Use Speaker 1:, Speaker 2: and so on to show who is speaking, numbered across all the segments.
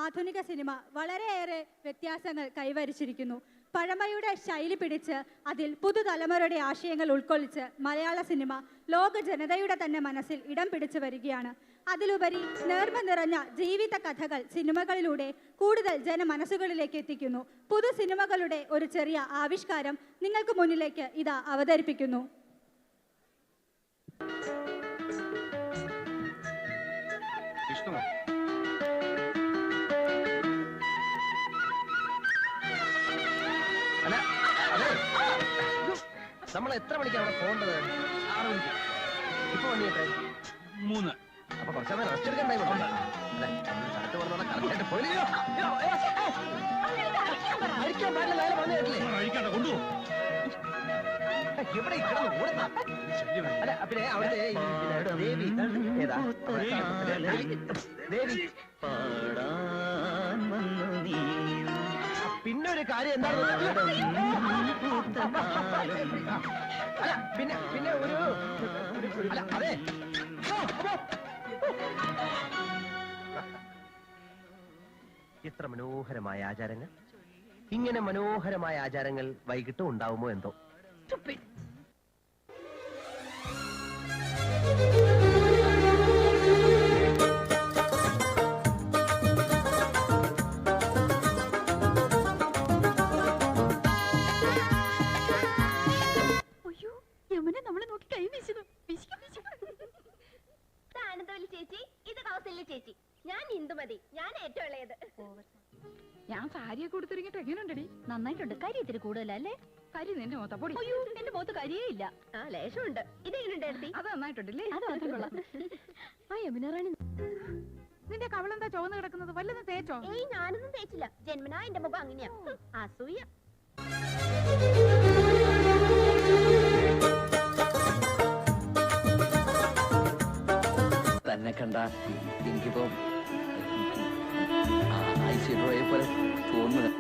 Speaker 1: ആധുനിക സിനിമ വളരെയേറെ വ്യത്യാസങ്ങൾ കൈവരിച്ചിരിക്കുന്നു. പഴമയുടെ ശൈലി പിടിച്ച് അതിൽ പുതുതലമുറയുടെ ആശയങ്ങൾ ഉൾക്കൊള്ളിച്ച് മലയാള സിനിമ ലോക ജനതയുടെ തന്നെ മനസ്സിൽ ഇടം പിടിച്ചു വരികയാണ്. അതിലുപരി നേർമ നിറഞ്ഞ ജീവിത കഥകൾ സിനിമകളിലൂടെ കൂടുതൽ ജനമനസ്സുകളിലേക്ക് എത്തിക്കുന്നു. പുതു സിനിമകളുടെ ഒരു ചെറിയ ആവിഷ്കാരം നിങ്ങൾക്ക് മുന്നിലേക്ക് ഇതാ അവതരിപ്പിക്കുന്നു.
Speaker 2: നമ്മൾ എത്ര മണിക്കാണ് അവിടെ പോകേണ്ടത്? 6 മണിക്ക്. ഇപ്പൊ വന്നിട്ടെ
Speaker 3: 3.
Speaker 2: അപ്പൊ കുറച്ചു റെസ്റ്റ് എടുക്കാൻ ടൈം ഉണ്ട്. സ്ഥലത്ത് പറഞ്ഞാൽ കറക്റ്റായിട്ട് പോയില്ലയോ? അഴിക്കാൻ പാടില്ല, നേരെ പറഞ്ഞു കേട്ടില്ലേ?
Speaker 3: കൊണ്ടുപോകും.
Speaker 2: എവിടെ കിടന്ന് ഓടുന്ന? അല്ല പിന്നെ അവിടുത്തെ ദേവി ഏതാ? ദേവി പിന്നെ ഒരു കാര്യം എന്താണ്? അല്ല പിന്നെ ഒരു അല്ല അതെ ഇത്ര മനോഹരമായ ആചാരങ്ങൾ, ഇങ്ങനെ മനോഹരമായ ആചാരങ്ങൾ വൈകിട്ടും ഉണ്ടാവുമോ എന്തോ.
Speaker 4: ചേച്ചി, ഇത് കൗസല്യ ചേച്ചി. ഞാൻ ഇന്ദുമതി, ഞാൻ ഏറ്റവും ഇളയത്.
Speaker 5: ഞാൻ സാരിയൊക്കെ കൊടുത്തിറങ്ങിട്ട് എങ്ങനെയുണ്ടടി?
Speaker 4: നന്നായിട്ടുണ്ട്. കരി ഇത്തിരി കൂടുതലല്ലേ?
Speaker 5: കരി നിന്റെ മുഖത്ത പൊടി.
Speaker 4: അയ്യോ, എന്റെ മുഖത്ത് കരിയേ ഇല്ല. ആ ലേശമുണ്ട്. ഇതെങ്ങനെയുണ്ടായിരുന്നു?
Speaker 5: അത് നന്നായിട്ടുണ്ടല്ലേ?
Speaker 4: അത് മാത്രം കൊള്ളാം. ആ യമുന റാണി,
Speaker 5: നിന്റെ കവളെന്താ ചുവന്ന് കിടക്കുന്നത്? വല്ലതും തേച്ചോ?
Speaker 4: ഏയ്, ഞാനൊന്നും തേച്ചില്ല. ജന്മനാ എന്റെ മുഖം അങ്ങനെയാ. അസൂയ.
Speaker 2: തന്നെ കണ്ട എനിക്കിപ്പോ ഐശ്വര്യയെ പോലെ തോന്നുന്നു.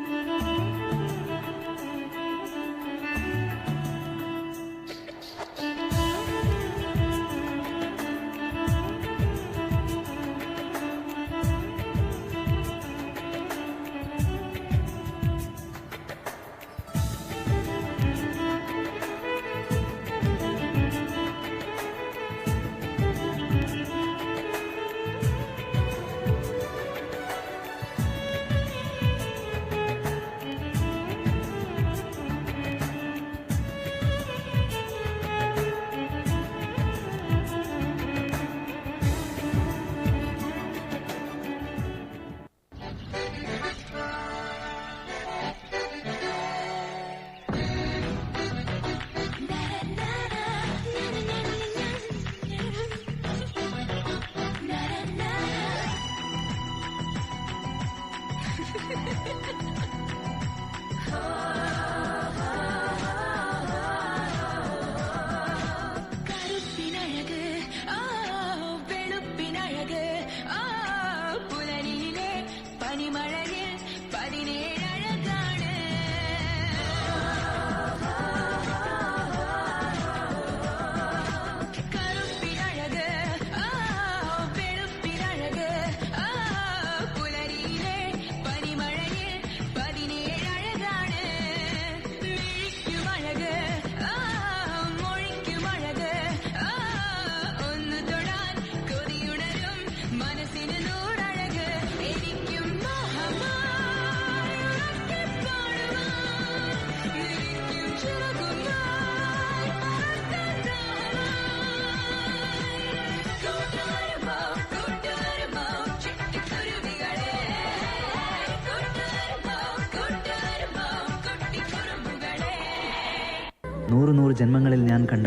Speaker 6: നൂറ് ജന്മങ്ങളിൽ ഞാൻ കണ്ട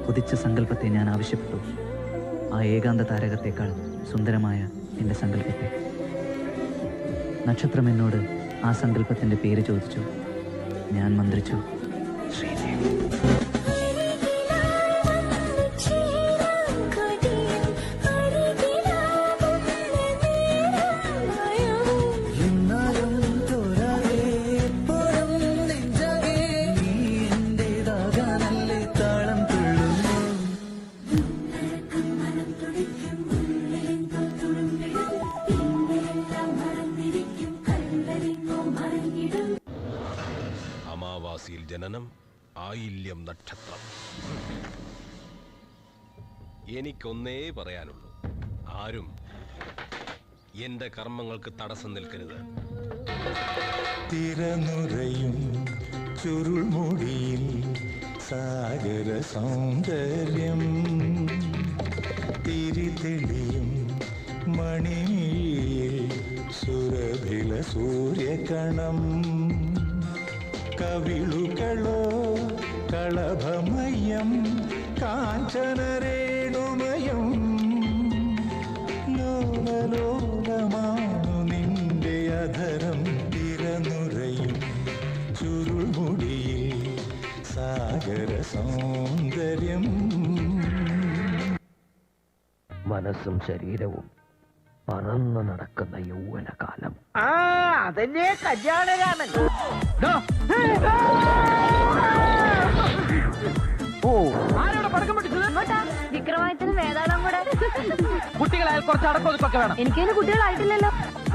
Speaker 6: കൊതിച്ച സങ്കല്പത്തെ ഞാൻ ആവശ്യപ്പെട്ടു. ആ ഏകാന്ത താരകത്തേക്കാൾ സുന്ദരമായ എൻ്റെ സങ്കല്പത്തെ. നക്ഷത്രം എന്നോട് ആ സങ്കല്പത്തിൻ്റെ പേര് ചോദിച്ചു. ഞാൻ മന്ത്രിച്ചു, ശ്രീദേവി.
Speaker 3: ആയില്യം നക്ഷത്രം. എനിക്കൊന്നേ പറയാനുള്ളൂ, ആരും എന്റെ കർമ്മങ്ങൾക്ക് തടസ്സം നിൽക്കരുത്.
Speaker 7: തിരനുറയും ചുരുൾമുടിയിൽ സാഗര സൗന്ദര്യം, തിരിതെളിയും മണിയിൽ സുരഭില സൂര്യകണം, കവിളുകളോ കളഭമയം കാഞ്ചനരേണുമയം, ലോലലോലമാണു നിന്റെ അധരം. തിരനുറയും ചുരുൾമുടിയിൽ സാഗര സൗന്ദര്യം.
Speaker 2: മനസ്സും ശരീരവും പറന്നു നടക്കുന്ന യൗവനകാലം.
Speaker 8: അതന്നെ കല്യാണരാമൻ.
Speaker 2: ഓ, ആരോടെ പടക്കം പൊട്ടിച്ചത്?
Speaker 4: വിക്രമാദിത്യനും വേതാളം കൂടെ.
Speaker 2: കുട്ടികളായാൽ കുറച്ച് അടക്കൊതുക്കൊക്കെ വേണം.
Speaker 4: എനിക്കതിന് കുട്ടികളായിട്ടില്ലല്ലോ.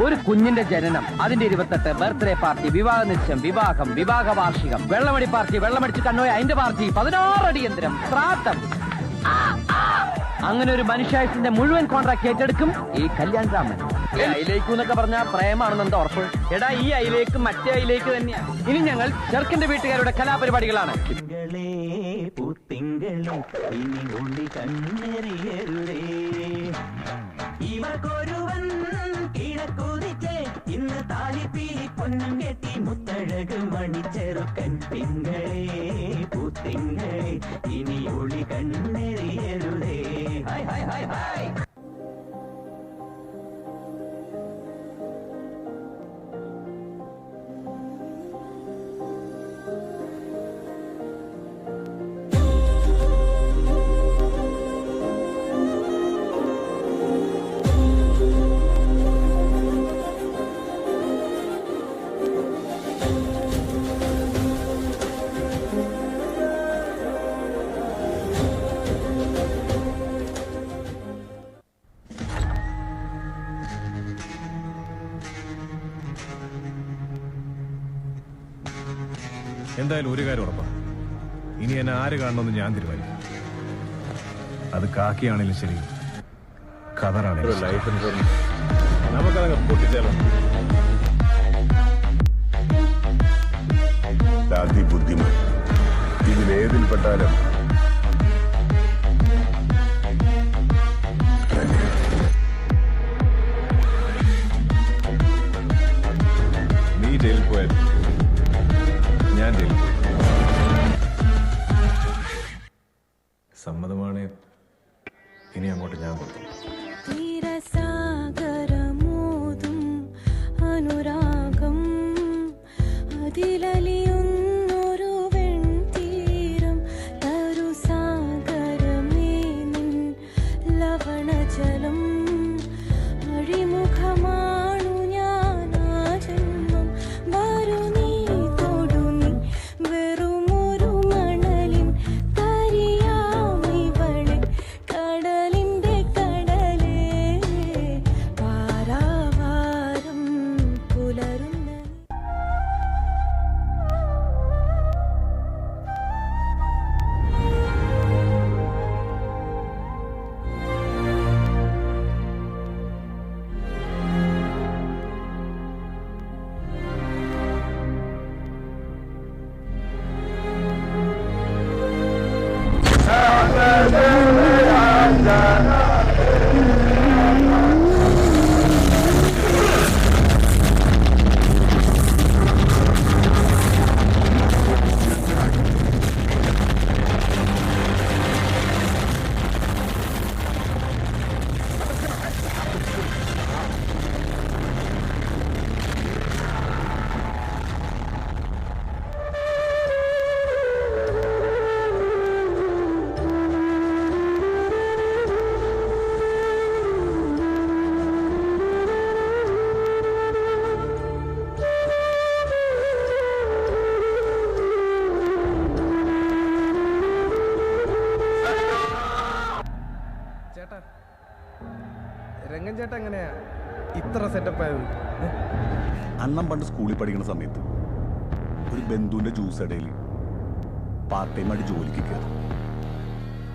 Speaker 2: ഒരു കുഞ്ഞിന്റെ ജനനം, അതിന്റെ 28, ബർത്ത്ഡേ പാർട്ടി, വിവാഹ നിശ്ചയം, വിവാഹം, വിവാഹ വാർഷികം, വെള്ളമടി പാർട്ടി, വെള്ളമടിച്ച് കണ്ണോയ അതിന്റെ പാർട്ടി, 16 അടിയന്തരം, ശ്രാദ്ധം. അങ്ങനെ ഒരു മനുഷ്യായുസിന്റെ മുഴുവൻ കോൺട്രാക്ട് ഏറ്റെടുക്കും ഈ കല്യാൺ രാമൻ. അയിലേക്ക് എന്നൊക്കെ പറഞ്ഞാൽ പ്രേമാണെന്ന് എന്താ ഉറപ്പ്? എടാ, ഈ അയിലേക്ക് മറ്റേ അയിലേക്ക് തന്നെയാണ്. ഇനി ഞങ്ങൾ ചെറുക്കന്റെ വീട്ടുകാരുടെ കലാപരിപാടികളാണ്.
Speaker 7: തിങ്കളേ പൂത്തിങ്കളേ ഇനി ഉള്ളി കണ്ണെറിയരുതേ, ഇവർക്കൊരുവൻ കിഴക്കുതിച്ചേ ഇന്ന് താലിപ്പീലി പൊന്നും കെട്ടി മുത്തഴക് മണിച്ചെറുക്കൻ. തിങ്കളേ പൂത്തിങ്കളേ ഇനി ഉള്ളി കണ്ണെറിയരുതേ. Hi hi hi hi.
Speaker 9: എന്തായാലും ഒരു കാര്യം ഉറപ്പാണ്, ഇനി എന്നെ ആര് കാണണമെന്ന് ഞാൻ തീരുമാനിക്കും. അത് കാക്കിയാണെങ്കിലും ശരി, ഖദറാണെങ്കിലും ലൈഫ് ഇൻഷുറൻസ് നമുക്കതങ്ങ് പൊട്ടിച്ചാലോ.
Speaker 10: ബുദ്ധിമാൻ ഇതിലേതിൽപ്പെട്ടാലും
Speaker 9: നീ ജയിലിൽ പോയാൽ ഞാൻ ജയിലിൽ പോയി. സമ്മതമാണ്, ഇനി അങ്ങോട്ട് ഞാൻ കൊടുത്തു.
Speaker 11: തീരസാഗരമോതും അനുരാഗം അതിലലിയുന്നൊരു വെൺതീരം തരു സാഗരമേ നിൻ ലവണജലം അഴിമുഖമാണു ഞാൻ ആ ജന്മം വരു നീ തൊടു നീ വെറുമൊരു മണലിൻ തരിയാമിവളെ കടലിന്റെ കടലേ പാരാവാരം പുലരുന്ന
Speaker 12: രംഗൻ ചേട്ടാ എങ്ങനെയാ ഇത്ര സെറ്റപ്പ് ആയത്?
Speaker 10: അണ്ണം പണ്ട് സ്കൂളിൽ പഠിക്കുന്ന സമയത്ത് ഒരു ബന്ധുവിന്റെ ജ്യൂസ് ഇടയിൽ പാർട്ട് ടൈം ആയിട്ട് ജോലിക്ക് കയറും.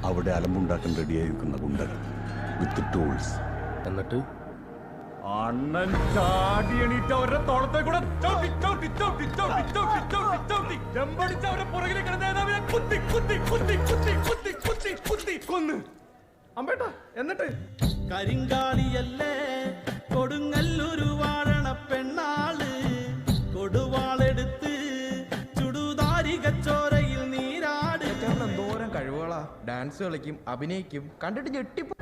Speaker 10: അവിടെ അലമ്പുണ്ടാക്കാൻ റെഡിയായി നിൽക്കുന്ന ഗുണ്ടകൾ വിത്ത് ടൂൾസ്. എന്നിട്ട് അണ്ണൻ ചാടി എണീറ്റ് അവരുടെ തോളത്തെ കൂടെ ചവിട്ടി ചവിട്ടി ചവിട്ടി ചവിട്ടി ചവിട്ടി ചവിട്ടി ചവിട്ടി ചെമ്പടിച്ച് അവരുടെ പുറകിൽ കിടന്ന നേതാവിനെ കുത്തി കുത്തി കുത്തി കുത്തി കുത്തി കുത്തി കുത്തി കൊന്ന്.
Speaker 12: അമ്പേട്ട എന്നിട്ട്
Speaker 13: കരിങ്കാളിയല്ലേ കൊടുങ്ങല്ലൊരു വാഴണ പെണ്ണാള് കൊടുവാളെടുത്ത് ചുടുതാരികച്ചോരയിൽ നീരാട്.
Speaker 12: എന്തോരം കഴിവുകളാ, ഡാൻസ് കളിക്കും, അഭിനയിക്കും, കണ്ടിട്ട് ഞെട്ടിപ്പോ.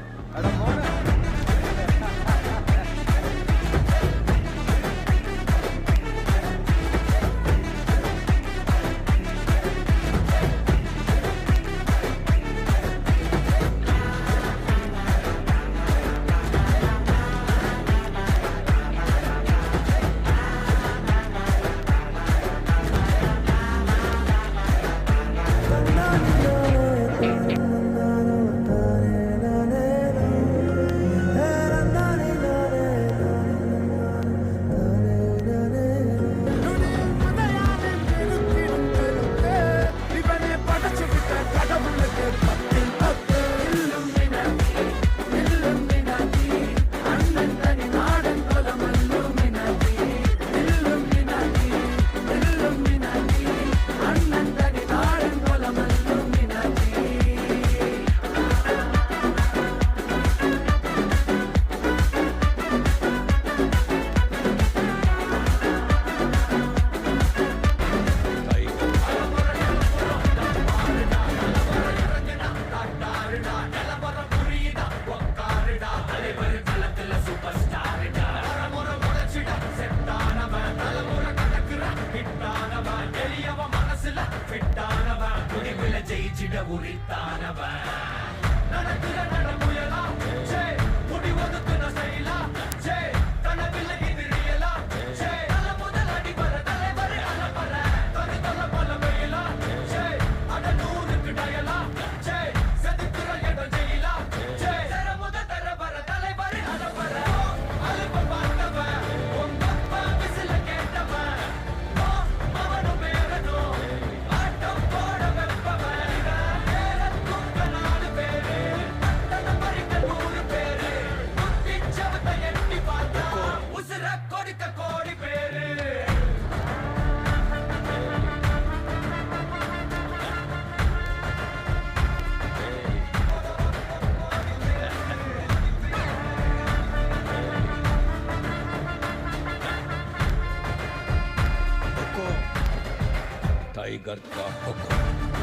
Speaker 3: टाइगर का हुक्म.